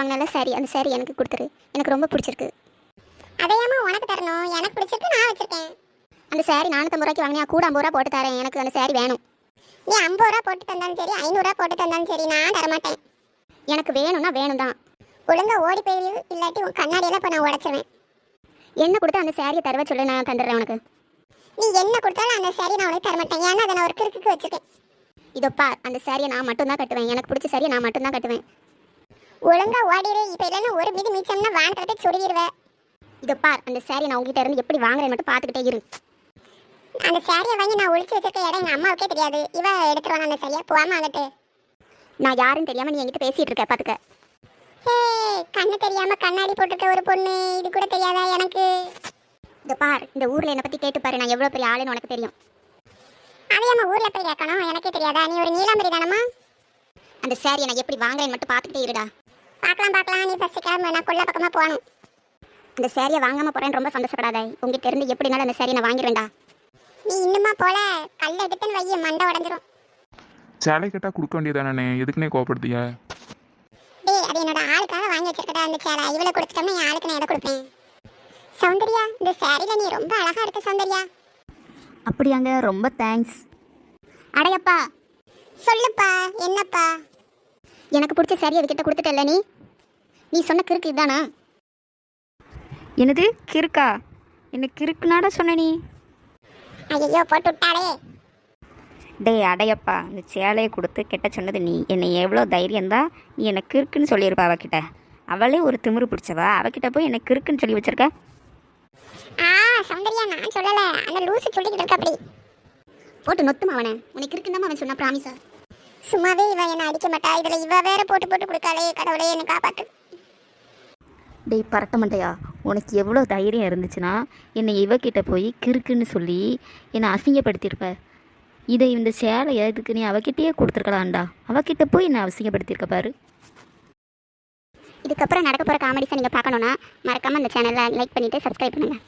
வாங்கினால sorry, அந்த sorry எனக்கு கொடுத்துரு. எனக்கு ரொம்ப பிடிச்சிருக்கு. அதையாமா உனக்கு தரணும்? எனக்கு பிடிச்சிருக்கு, நான் வச்சிருக்கேன். அந்த சாரி 450 ரூபாய்க்கு வாங்கினா கூட 50 ரூபா போட்டு தரேன். எனக்கு அந்த சாரி வேணும். நீ 50 ரூபா போட்டு தந்தாலும் சரி, 500 ரூபா போட்டு தந்தாலும் சரி, நான் தரமாட்டேன். எனக்கு வேணும்னா வேணும் தான். ஒழுங்கா ஓடி போயிரு, இல்லாட்டி உன் கண்ணாடியெல்லாம் இப்போ நான் உடைச்சிருவேன். என்ன கொடுத்து அந்த சாரியை தருவ சொல்லு, நான் தந்துடுறேன் உனக்கு. நீ என்ன கொடுத்தாலும் அந்த சாரி நான் உனக்கு தரமாட்டேன். ஏன்னா அதை நான் ஒரு கிறுக்குக்கு வச்சிருக்கேன். இதோ பார், அந்த சாரியை நான் மட்டும்தான் கட்டுவேன். எனக்கு பிடிச்ச சாரியை நான் மட்டும்தான் கட்டுவேன். ஒழுங்கா ஓடிடு. இப்போ இல்லைன்னா ஒரு மீதி மிச்சம்னா வாங்குறதை சொல்லிடுவேன். இதோ பார், அந்த சாரியை நான் உங்ககிட்ட இருந்து எப்படி வாங்குறேன் மட்டும் பார்த்துக்கிட்டே இரு. அந்த சாரியை வாங்கி நான் ஒழிச்சு வச்சிருக்க இடம் எங்கள் அம்மாவுக்கே தெரியாது. இவ எடுத்துருவாங்க அந்த சாரியை. போகாம ஆகட்டு. நான் யாருன்னு தெரியாம நீ என்கிட்ட பேசிட்டு இருக்க பார்த்துக்க. ஹே, கண்ணு தெரியாம கண்ணாடி போட்டுருக்க ஒரு பொண்ணு, இது கூட தெரியாதா எனக்கு? இதோ பார், இந்த ஊர்ல என்னை பத்தி கேட்டு பாரு, நான் எவ்வளவு பெரிய ஆளுன்னு உனக்கு தெரியும். அதையாம ஊர்ல போய் கேட்கணும், எனக்கே தெரியாதா? நீ ஒரு நீலாம்பரி தானம்மா? அந்த சாரியை நான் எப்படி வாங்குறேன்னு மட்டும் பார்த்துக்கிட்டே இருடா. பார்க்கலாம். நீ ஃபர்ஸ்ட் கிளம்பு, நான் கொல்ல பக்கமா போகணும். அந்த சாரியை வாங்காம போறேன்னு ரொம்ப சந்தோஷப்படாத. உங்ககிட்ட இருந்து எப்படினாலும் அந்த சாரியை நான் வாங்கிடுவேன்டா. நீ இன்னுமா போல, கல்ல எடுத்துன்னு வைய, மண்டை உடஞ்சிரும். சேலை கேட்டால் கொடுக்க வேண்டியதானே, எதுக்குன்னே கோவப்படுத்திய? டேய், அது என்னோட ஆளுக்காக வாங்கி வச்சிருக்கடா அந்த சேலை. இவளை கொடுத்துட்டோம்னா என் ஆளுக்கு நான் எதை கொடுப்பேன்? சௌந்தர்யா, இந்த சாரியில நீ ரொம்ப அழகா இருக்க சௌந்தர்யா. அப்படியாங்க, ரொம்ப தேங்க்ஸ். அடையப்பா, சொல்லுப்பா, என்னப்பா? எனக்கு பிடிச்ச சாரியை அவகிட்ட கொடுத்துட்டல. நீ சொன்ன கிறுக்கு இதுதானா? என்னது கிறுக்கா? என்ன கிறுக்குனாடா சொன்ன நீ? ஐயோ, போட்டு விட்டாளே. டேய் அடையப்பா, இந்த சேலையை கொடுத்து கெட்ட சொன்னது நீ. என்னை எவ்வளோ தைரியம்தான் நீ என்னை கிறுக்குன்னு சொல்லியிருப்பா அவகிட்ட. அவளே ஒரு திமிரு பிடிச்சவா, அவகிட்ட போய் என்னை கிறுக்குன்னு சொல்லி வச்சிருக்க. சௌந்தர்யா, நான் சொல்லல, அந்த லூசு சொல்லிக்கிட்டு இருக்க. அப்படி போட்டு நொத்துமா அவனை. உனக்கு இருக்குன்னு அவன் சொன்னா ப்ராமிஸா? சும்மாவே இவ என்ன அடிக்க மாட்டா, இதுல இவ வேற போட்டு கொடுக்காளே. கடவுளே, என்ன காப்பாத்து. டேய் பரட்ட மாட்டையா, உனக்கு எவ்வளோ தைரியம் இருந்துச்சுன்னா என்னை இவகிட்ட போய் கிறுக்குன்னு சொல்லி என்னை அசிங்கப்படுத்தியிருப்ப. இதை இந்த சேலையை இதுக்கு நீ அவகிட்டயே கொடுத்துருக்கலாம்டா. அவகிட்ட போய் என்னை அசிங்கப்படுத்தியிருக்க பாரு. இதுக்கப்புறம் நடக்க போகிற காமெடிஸை நீங்கள் பார்க்கணுன்னா மறக்காமல் அந்த சேனலை லைக் பண்ணிவிட்டு சப்ஸ்கிரைப் பண்ணுங்கள்.